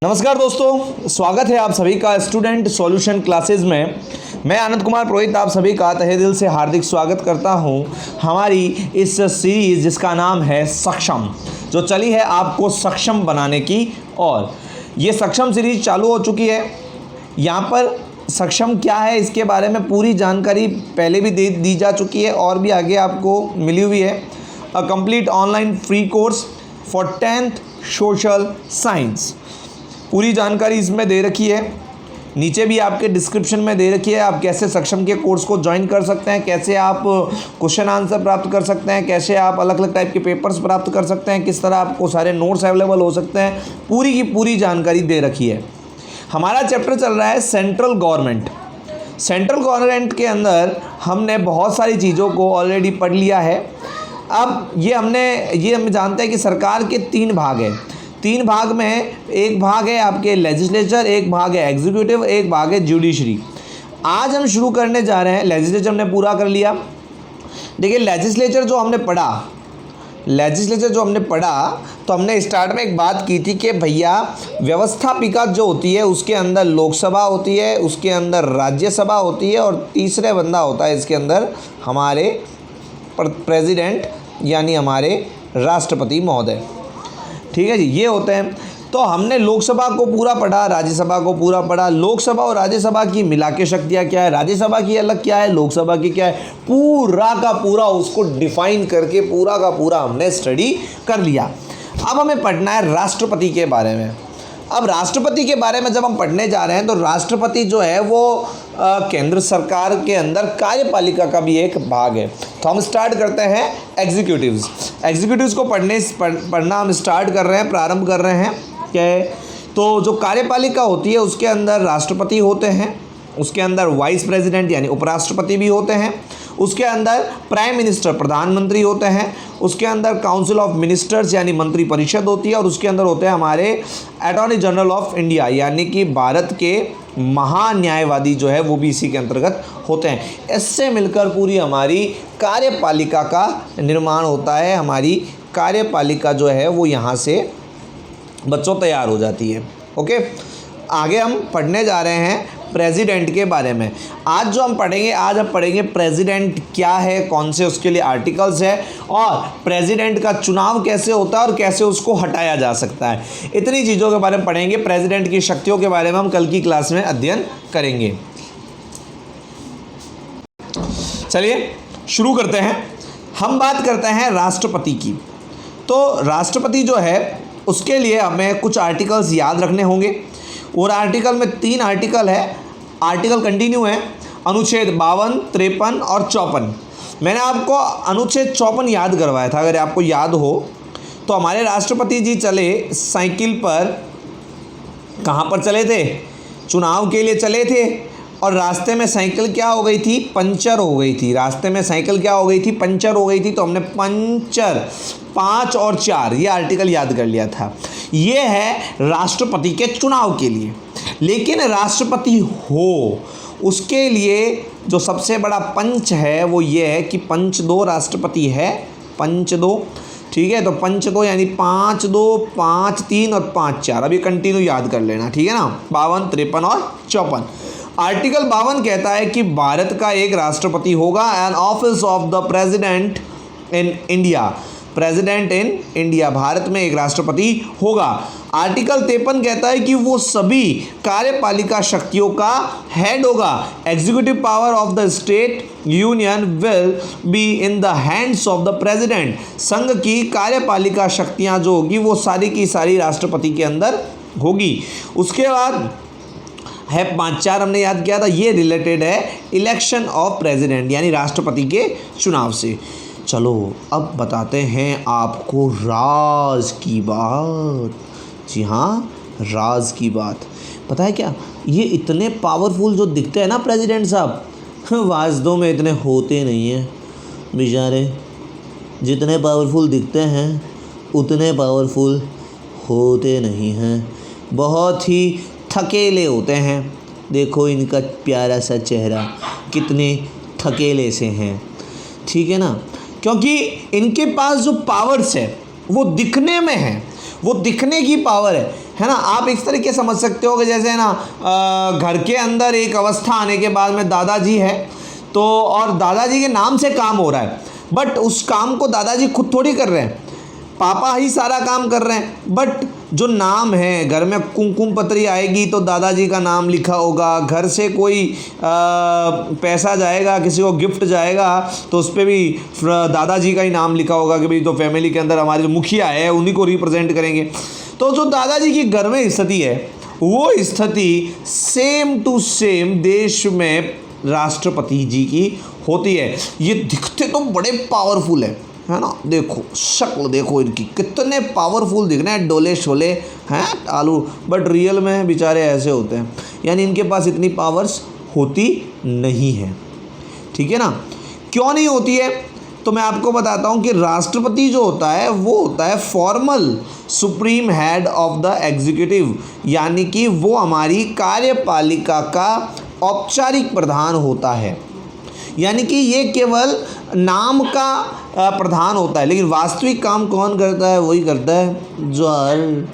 नमस्कार दोस्तों, स्वागत है आप सभी का स्टूडेंट सॉल्यूशन क्लासेस में। मैं आनंद कुमार पुरोहित आप सभी का तहे दिल से हार्दिक स्वागत करता हूं हमारी इस सीरीज़ जिसका नाम है सक्षम, जो चली है आपको सक्षम बनाने की। और ये सक्षम सीरीज चालू हो चुकी है। यहाँ पर सक्षम क्या है इसके बारे में पूरी जानकारी पहले भी दी जा चुकी है और भी आगे आपको मिली हुई है। A complete online free course for 10th social science, पूरी जानकारी इसमें दे रखी है। नीचे भी आपके डिस्क्रिप्शन में दे रखी है आप कैसे सक्षम के कोर्स को ज्वाइन कर सकते हैं, कैसे आप क्वेश्चन आंसर प्राप्त कर सकते हैं, कैसे आप अलग अलग टाइप के पेपर्स प्राप्त कर सकते हैं, किस तरह आपको सारे नोट्स अवेलेबल हो सकते हैं, पूरी की पूरी जानकारी दे रखी है। हमारा चैप्टर चल रहा है सेंट्रल गवर्नमेंट। सेंट्रल गवर्नमेंट के अंदर हमने बहुत सारी चीज़ों को ऑलरेडी पढ़ लिया है। अब ये हम जानते हैं कि सरकार के 3 भाग हैं। 3 भाग में एक भाग है आपके लेजिस्लेचर, एक भाग है एग्जीक्यूटिव, एक भाग है जुडिशरी। आज हम शुरू करने जा रहे हैं, लेजिस्लेचर हमने पूरा कर लिया। देखिए लेजिस्लेचर जो हमने पढ़ा तो हमने स्टार्ट में एक बात की थी कि भैया व्यवस्थापिका जो होती है उसके अंदर लोकसभा होती है, उसके अंदर राज्यसभा होती है और तीसरे बंदा होता है इसके अंदर हमारे प्रेसिडेंट यानी हमारे राष्ट्रपति महोदय। ठीक है जी, ये होते हैं। तो हमने लोकसभा को पूरा पढ़ा, राज्यसभा को पूरा पढ़ा। लोकसभा और राज्यसभा की मिला के शक्तियाँ क्या है, राज्यसभा की अलग क्या है, लोकसभा की क्या है, पूरा का पूरा उसको डिफाइन करके पूरा का पूरा हमने स्टडी कर लिया। अब हमें पढ़ना है राष्ट्रपति के बारे में। अब राष्ट्रपति के बारे में जब हम पढ़ने जा रहे हैं तो राष्ट्रपति जो है वो केंद्र सरकार के अंदर कार्यपालिका का भी एक भाग है। तो हम स्टार्ट करते हैं एग्जीक्यूटिव्स को पढ़ना हम स्टार्ट कर रहे हैं, प्रारंभ कर रहे हैं। क्या है तो जो कार्यपालिका होती है उसके अंदर राष्ट्रपति होते हैं, उसके अंदर वाइस प्रेसिडेंट यानी उपराष्ट्रपति भी होते हैं, उसके अंदर प्राइम मिनिस्टर प्रधानमंत्री होते हैं, उसके अंदर काउंसिल ऑफ मिनिस्टर्स यानी मंत्री परिषद होती है और उसके अंदर होते हैं हमारे अटॉर्नी जनरल ऑफ इंडिया यानी कि भारत के महान्यायवादी जो है वो भी इसी के अंतर्गत होते हैं। इससे मिलकर पूरी हमारी कार्यपालिका का निर्माण होता है। हमारी कार्यपालिका जो है वो यहाँ से बच्चों तैयार हो जाती है। ओके, आगे हम पढ़ने जा रहे हैं प्रेसिडेंट के बारे में। आज हम पढ़ेंगे प्रेसिडेंट क्या है, कौन से उसके लिए आर्टिकल्स है और प्रेसिडेंट का चुनाव कैसे होता है और कैसे उसको हटाया जा सकता है। इतनी चीज़ों के बारे में पढ़ेंगे। प्रेसिडेंट की शक्तियों के बारे में हम कल की क्लास में अध्ययन करेंगे। चलिए शुरू करते हैं। हम बात करते हैं राष्ट्रपति की। तो राष्ट्रपति जो है उसके लिए हमें कुछ आर्टिकल्स याद रखने होंगे और आर्टिकल में 3 आर्टिकल है, आर्टिकल कंटिन्यू है, अनुच्छेद 52, 53 और 54। मैंने आपको अनुच्छेद 54 याद करवाया था। अगर आपको याद हो तो हमारे राष्ट्रपति जी चले साइकिल पर, कहाँ पर चले थे, चुनाव के लिए चले थे और रास्ते में साइकिल क्या हो गई थी, पंचर हो गई थी। रास्ते में साइकिल क्या हो गई थी, पंचर हो गई थी। तो हमने पंचर 5 और 4 ये आर्टिकल याद कर लिया था। ये है राष्ट्रपति के चुनाव के लिए। लेकिन राष्ट्रपति हो उसके लिए जो सबसे बड़ा पंच है वो ये है कि पंच 2 राष्ट्रपति है, पंच 2। ठीक है, तो पंच 2 यानी 5 2 5 3 और 5 4। अभी कंटिन्यू याद कर लेना, ठीक है ना। 52, 53 और 54। आर्टिकल 52 कहता है कि भारत का एक राष्ट्रपति होगा, an office of the president in India. President in India, Bharat में एक राष्ट्रपति होगा। आर्टिकल 53 कहता है कि वो सभी कार्यपालिका शक्तियों का हेड होगा। Executive power of the state union will be in the hands of the president. संघ की कार्यपालिका शक्तियां जो होगी वो सारी की सारी राष्ट्रपति के अंदर होगी। उसके बाद है 5 4 हमने याद किया था, ये रिलेटेड है इलेक्शन ऑफ प्रेसिडेंट यानी राष्ट्रपति के चुनाव से। चलो अब बताते हैं आपको राज की बात। जी हाँ, राज की बात। पता है क्या, ये इतने पावरफुल जो दिखते हैं ना प्रेसिडेंट साहब, वास्तव में इतने होते नहीं हैं बेचारे। जितने पावरफुल दिखते हैं उतने पावरफुल होते नहीं हैं, बहुत ही थकेले होते हैं। देखो इनका प्यारा सा चेहरा, कितने थकेले से हैं, ठीक है ना। क्योंकि इनके पास जो पावर्स है वो दिखने में है, वो दिखने की पावर है ना। आप इस तरीके समझ सकते हो कि जैसे है ना घर के अंदर एक अवस्था आने के बाद में दादाजी है तो, और दादाजी के नाम से काम हो रहा है, बट उस काम को दादाजी खुद थोड़ी कर रहे हैं, पापा ही सारा काम कर रहे हैं। बट जो नाम है, घर में कुमकुम पत्री आएगी तो दादाजी का नाम लिखा होगा, घर से कोई पैसा जाएगा, किसी को गिफ्ट जाएगा तो उस पर भी दादाजी का ही नाम लिखा होगा कि भाई तो फैमिली के अंदर हमारे जो मुखिया है उन्हीं को रिप्रेजेंट करेंगे। तो जो दादाजी की घर में स्थिति है वो स्थिति सेम टू सेम देश में राष्ट्रपति जी की होती है। ये दिखते तो बड़े पावरफुल है ना, देखो शक्ल देखो इनकी, कितने पावरफुल दिख रहे हैं, डोले शोले हैं आलू, बट रियल में बेचारे ऐसे होते हैं, यानी इनके पास इतनी पावर्स होती नहीं है। ठीक है ना। क्यों नहीं होती है तो मैं आपको बताता हूं कि राष्ट्रपति जो होता है वो होता है formal supreme head of the executive, यानी कि वो हमारी कार्यपालिका का औपचारिक प्रधान होता है, यानी कि ये केवल नाम का प्रधान होता है, लेकिन वास्तविक काम कौन करता है, वही करता है जो हर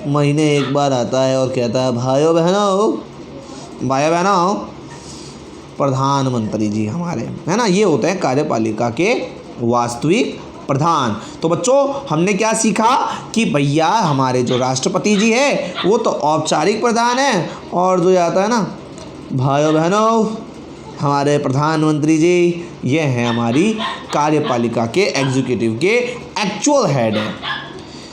महीने एक बार आता है और कहता है भाइयों बहनों प्रधानमंत्री जी हमारे, है ना, ये होते हैं कार्यपालिका के वास्तविक प्रधान। तो बच्चों हमने क्या सीखा कि भैया हमारे जो राष्ट्रपति जी है वो तो औपचारिक प्रधान है, और जो आता है ना भाइयों बहनों हमारे प्रधानमंत्री जी, ये हैं हमारी कार्यपालिका के एग्जीक्यूटिव के एक्चुअल हेड है।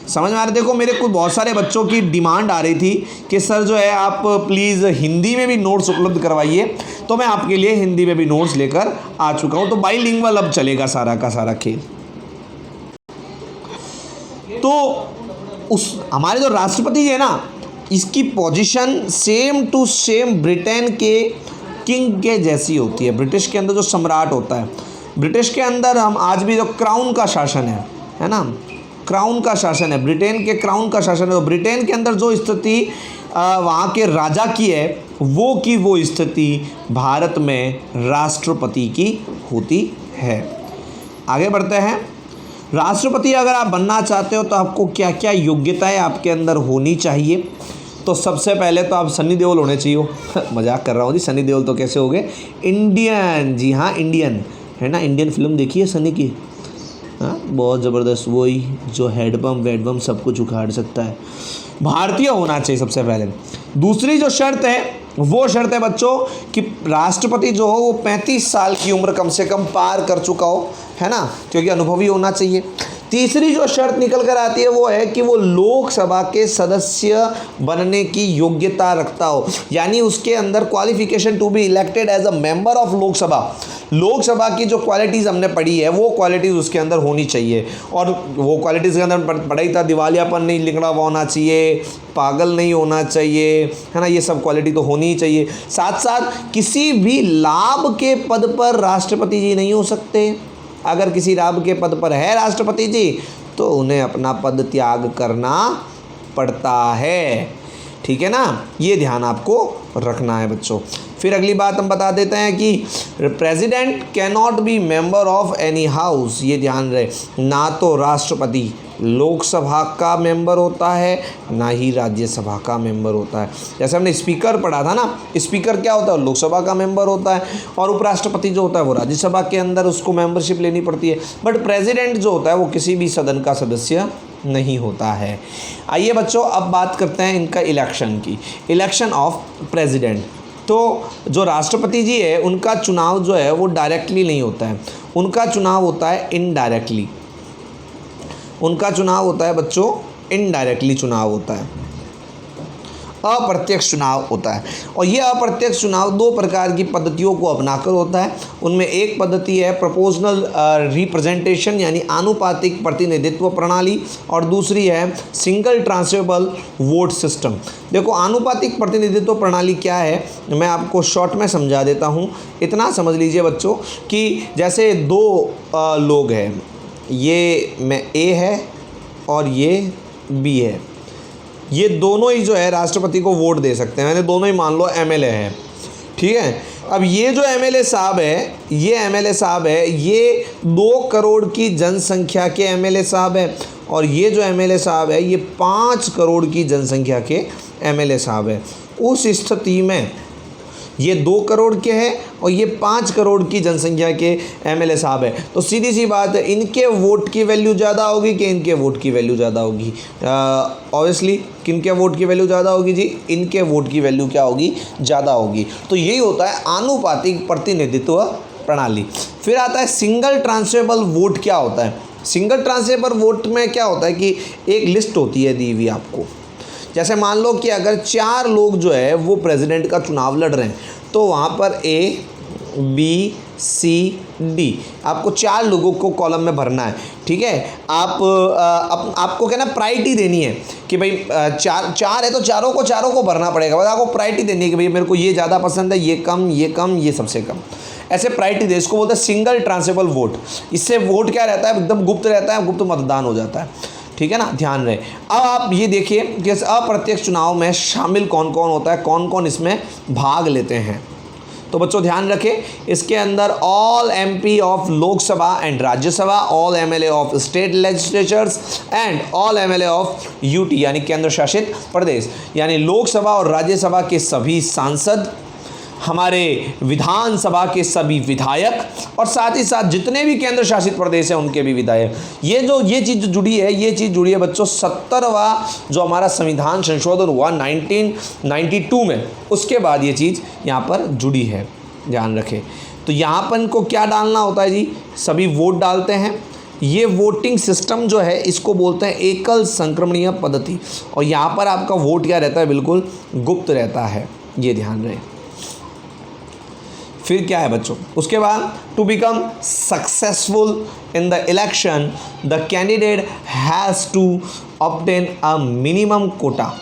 समझ में आ रहा है। देखो मेरे को बहुत सारे बच्चों की डिमांड आ रही थी कि सर जो है आप प्लीज़ हिंदी में भी नोट्स उपलब्ध करवाइए, तो मैं आपके लिए हिंदी में भी नोट्स लेकर आ चुका हूँ। तो बाइलिंगुअल अब चलेगा सारा का सारा खेल। तो उस हमारे जो राष्ट्रपति जी है ना, इसकी position same to same Britain के किंग के जैसी होती है। ब्रिटिश के अंदर जो सम्राट होता है, ब्रिटिश के अंदर हम आज भी जो क्राउन का शासन है ना, क्राउन का शासन है, ब्रिटेन के क्राउन का शासन है। तो ब्रिटेन के अंदर जो स्थिति वहाँ के राजा की है वो स्थिति भारत में राष्ट्रपति की होती है। आगे बढ़ते हैं। राष्ट्रपति अगर आप बनना चाहते हो तो आपको क्या क्या योग्यताएं आपके अंदर होनी चाहिए। तो सबसे पहले तो आप सनी देओल होने चाहिए। मजाक कर रहा हूँ जी, सनी देओल तो कैसे हो गए, इंडियन, जी हाँ इंडियन है ना, इंडियन फिल्म देखी है सनी की, हाँ बहुत ज़बरदस्त, वही जो हेडपम्प वेडपम्प सब कुछ उखाड़ सकता है। भारतीय होना चाहिए सबसे पहले। दूसरी जो शर्त है वो शर्त है बच्चों कि राष्ट्रपति जो हो वो 35 साल की उम्र कम से कम पार कर चुका हो, है ना, क्योंकि अनुभवी होना चाहिए। तीसरी जो शर्त निकल कर आती है वो है कि वो लोकसभा के सदस्य बनने की योग्यता रखता हो, यानी उसके अंदर qualification to be elected as a member of Lok Sabha. Lok Sabha की जो क्वालिटीज़ हमने पढ़ी है वो क्वालिटीज़ उसके अंदर होनी चाहिए, और वो क्वालिटीज़ के अंदर पढ़ाई था दिवालियापन नहीं लिखना हुआ होना चाहिए, पागल नहीं होना चाहिए, है ना, ये सब क्वालिटी तो होनी ही चाहिए। साथ साथ किसी भी लाभ के पद पर राष्ट्रपति जी नहीं हो सकते। अगर किसी लाभ के पद पर है राष्ट्रपति जी तो उन्हें अपना पद त्याग करना पड़ता है। ठीक है ना, ये ध्यान आपको रखना है बच्चों। फिर अगली बात हम बता देते हैं कि president can not be member of any house. ये ध्यान रहे, ना तो राष्ट्रपति लोकसभा का मेंबर होता है ना ही राज्यसभा का मेंबर होता है। जैसे हमने स्पीकर पढ़ा था ना, स्पीकर क्या होता है, लोकसभा का मेंबर होता है, और उपराष्ट्रपति जो होता है वो राज्यसभा के अंदर उसको मेंबरशिप लेनी पड़ती है। बट प्रेसिडेंट जो होता है वो किसी भी सदन का सदस्य नहीं होता है। आइए बच्चों अब बात करते हैं इनका इलेक्शन की, इलेक्शन ऑफ प्रेसिडेंट। तो जो राष्ट्रपति जी है उनका चुनाव जो है वो डायरेक्टली नहीं होता है, उनका चुनाव होता है इनडायरेक्टली। उनका चुनाव होता है बच्चों इनडायरेक्टली चुनाव होता है, अप्रत्यक्ष चुनाव होता है। और ये अप्रत्यक्ष चुनाव दो प्रकार की पद्धतियों को अपनाकर होता है। उनमें एक पद्धति है प्रोपोर्शनल रिप्रेजेंटेशन यानी आनुपातिक प्रतिनिधित्व प्रणाली, और दूसरी है सिंगल ट्रांसफरेबल वोट सिस्टम। देखो आनुपातिक प्रतिनिधित्व प्रणाली क्या है, मैं आपको शॉर्ट में समझा देता हूँ। इतना समझ लीजिए बच्चों कि जैसे दो लोग हैं, ये में ए है और ये बी है, ये दोनों ही जो है राष्ट्रपति को वोट दे सकते हैं। मैंने दोनों ही मान लो एमएलए हैं, ठीक है। अब ये जो एमएलए साहब है, ये एमएलए साहब है, ये 2 करोड़ की जनसंख्या के एमएलए साहब है, और ये जो एमएलए साहब है ये 5 करोड़ की जनसंख्या के एमएलए साहब है। उस स्थिति में ये 2 करोड़ के हैं और ये 5 करोड़ की जनसंख्या के एमएलए साहब है, तो सीधी सी बात है इनके वोट की वैल्यू ज़्यादा होगी कि इनके वोट की वैल्यू ज़्यादा होगी? ऑब्वियसली किनके वोट की वैल्यू ज़्यादा होगी जी? इनके वोट की वैल्यू क्या होगी? ज़्यादा होगी। तो यही होता है आनुपातिक प्रतिनिधित्व प्रणाली। फिर आता है सिंगल ट्रांसफरेबल वोट। क्या होता है सिंगल ट्रांसफरेबल वोट में? क्या होता है कि एक लिस्ट होती है दी हुई आपको, जैसे मान लो कि अगर 4 लोग जो है वो प्रेसिडेंट का चुनाव लड़ रहे हैं, तो वहाँ पर A, B, C, D आपको 4 लोगों को कॉलम में भरना है। ठीक है, आपको क्या ना प्रायोरिटी देनी है कि भाई चार है तो चारों को भरना पड़ेगा। बस आपको प्रायोरिटी देनी है कि भाई मेरे को ये ज़्यादा पसंद है, ये कम, ये सबसे कम, ऐसे प्रायोरिटी दे। इसको बोलते हैं सिंगल ट्रांसफरेबल वोट। इससे वोट क्या रहता है? एकदम गुप्त रहता है, गुप्त मतदान हो जाता है। ठीक है ना, ध्यान रहे। अब आप ये देखिए कि अप्रत्यक्ष चुनाव में शामिल कौन कौन होता है, कौन कौन इसमें भाग लेते हैं। तो बच्चों ध्यान रखें, इसके अंदर all MP of Lok Sabha and Rajya Sabha, all MLA of state legislatures and all MLA of UT यानी केंद्र शासित प्रदेश, यानी लोकसभा और राज्यसभा के सभी सांसद, हमारे विधानसभा के सभी विधायक और साथ ही साथ जितने भी केंद्र शासित प्रदेश हैं उनके भी विधायक। ये चीज़ जुड़ी है बच्चों 70वां जो हमारा संविधान संशोधन हुआ 1992 में, उसके बाद ये चीज़ यहाँ पर जुड़ी है, ध्यान रखें। तो यहाँ पर इनको क्या डालना होता है जी? सभी वोट डालते हैं। ये वोटिंग सिस्टम जो है इसको बोलते हैं एकल संक्रमणीय पद्धति, और यहाँ पर आपका वोट क्या रहता है? बिल्कुल गुप्त रहता है, ये ध्यान रहे। फिर क्या है बच्चों? उसके बाद to become successful in the election the candidate has to obtain a minimum quota.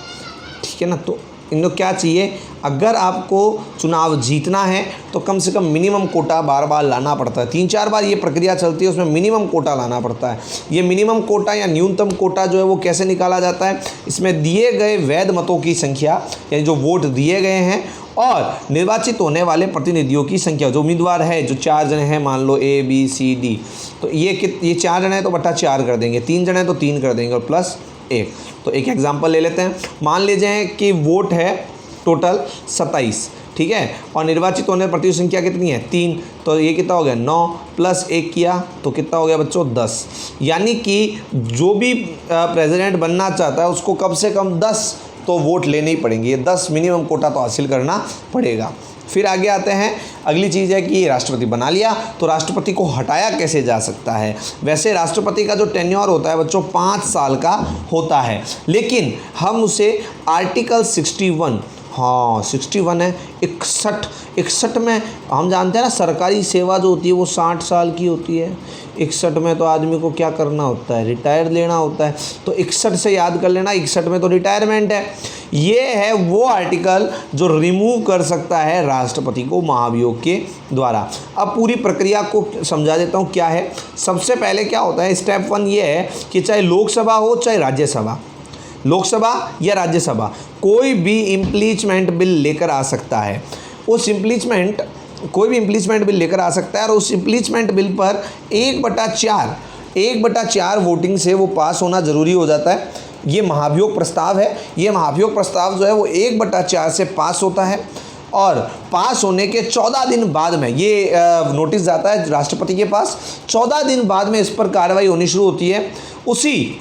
ठीक है ना, तो इनको क्या चाहिए? अगर आपको चुनाव जीतना है तो कम से कम मिनिमम कोटा बार बार लाना पड़ता है। 3-4 बार ये प्रक्रिया चलती है, उसमें मिनिमम कोटा लाना पड़ता है। ये मिनिमम कोटा या न्यूनतम कोटा जो है वो कैसे निकाला जाता है? इसमें दिए गए वैध मतों की संख्या, यानी जो वोट दिए गए हैं, और निर्वाचित होने वाले प्रतिनिधियों की संख्या। जो उम्मीदवार है, जो 4 जने हैं, मान लो A, B, C, D, तो ये 4 जने हैं तो बटा 4 कर देंगे, 3 जने हैं तो 3 कर देंगे और प्लस 1। तो एक एग्जांपल ले लेते हैं। मान लीजिए कि वोट है टोटल 27, ठीक है, और निर्वाचित होने प्रतिनिधि संख्या कितनी है? 3, तो ये कितना हो गया? 9 प्लस 1 किया तो कितना हो गया बच्चों? 10। यानी कि जो भी प्रेसिडेंट बनना चाहता है उसको कम से कम 10 तो वोट लेने ही पड़ेंगे। ये 10 मिनिमम कोटा तो हासिल करना पड़ेगा। फिर आगे आते हैं, अगली चीज़ है कि राष्ट्रपति बना लिया तो राष्ट्रपति को हटाया कैसे जा सकता है? वैसे राष्ट्रपति का जो टेन्योर होता है बच्चों 5 साल का होता है, लेकिन हम उसे आर्टिकल 61, हाँ 61 है, 61 में हम जानते हैं ना सरकारी सेवा जो होती है वो 60 साल की होती है। 61 में तो आदमी को क्या करना होता है? रिटायर लेना होता है। तो 61 से याद कर लेना, 61 में तो रिटायरमेंट है। ये है वो आर्टिकल जो रिमूव कर सकता है राष्ट्रपति को महाभियोग के द्वारा। अब पूरी प्रक्रिया को समझा देता हूँ क्या है। सबसे पहले क्या होता है? स्टेप 1 ये है कि चाहे लोकसभा हो चाहे राज्यसभा, लोकसभा या राज्यसभा, कोई भी इम्पीचमेंट बिल लेकर आ सकता है। कोई भी इम्पीचमेंट बिल लेकर आ सकता है और उस इम्पीचमेंट बिल पर 1/4 वोटिंग से वो पास होना ज़रूरी हो जाता है। ये महाभियोग प्रस्ताव है। ये महाभियोग प्रस्ताव जो है वो 1/4 से पास होता है और पास होने के 14 दिन बाद में ये नोटिस जाता है राष्ट्रपति के पास। 14 दिन बाद में इस पर कार्रवाई होनी शुरू होती है। उसी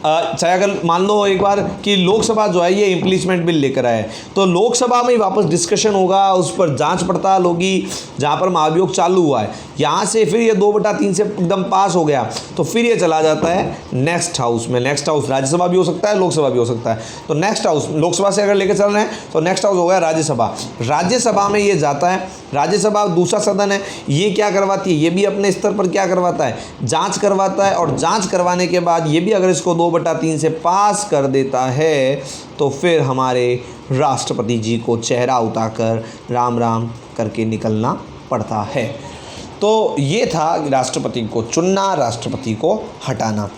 चाहे अगर मान लो एक बार कि लोकसभा जो है ये इम्पीचमेंट बिल लेकर आए तो लोकसभा में ही वापस डिस्कशन होगा, उस पर जांच पड़ताल होगी जहां पर महाभियोग चालू हुआ है। यहाँ से फिर ये 2/3 से एकदम पास हो गया तो फिर ये चला जाता है नेक्स्ट हाउस में। नेक्स्ट हाउस राज्यसभा भी हो सकता है, लोकसभा भी हो सकता है। तो नेक्स्ट हाउस, लोकसभा से अगर लेकर चल रहे हैं तो नेक्स्ट हाउस हो गया राज्यसभा। राज्यसभा में ये जाता है। राज्यसभा दूसरा सदन है, ये क्या करवाती है? ये भी अपने स्तर पर क्या करवाता है? जांच करवाता है। और जांच करवाने के बाद ये भी अगर इसको 2/3 से पास कर देता है तो फिर हमारे राष्ट्रपति जी को चेहरा उतारकर राम राम करके निकलना पड़ता है। तो ये था राष्ट्रपति को चुनना, राष्ट्रपति को हटाना।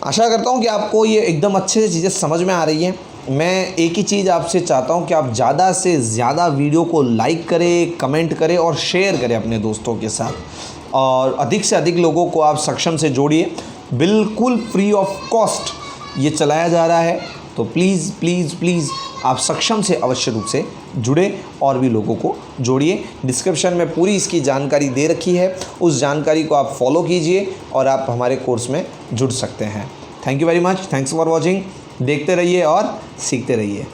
आशा करता हूँ कि आपको ये एकदम अच्छे से चीज़ें समझ में आ रही हैं। मैं एक ही चीज़ आपसे चाहता हूँ कि आप ज़्यादा से ज़्यादा वीडियो को लाइक करें, कमेंट करें और शेयर करें अपने दोस्तों के साथ। और अधिक से अधिक लोगों को आप सक्षम से जोड़िए। बिल्कुल फ्री ऑफ कॉस्ट ये चलाया जा रहा है, तो प्लीज़ प्लीज़ प्लीज़ आप सक्षम से अवश्य रूप से जुड़े और भी लोगों को जोड़िए। डिस्क्रिप्शन में पूरी इसकी जानकारी दे रखी है, उस जानकारी को आप फॉलो कीजिए और आप हमारे कोर्स में जुड़ सकते हैं। Thank you very much, thanks for watching. देखते रहिए और सीखते रहिए।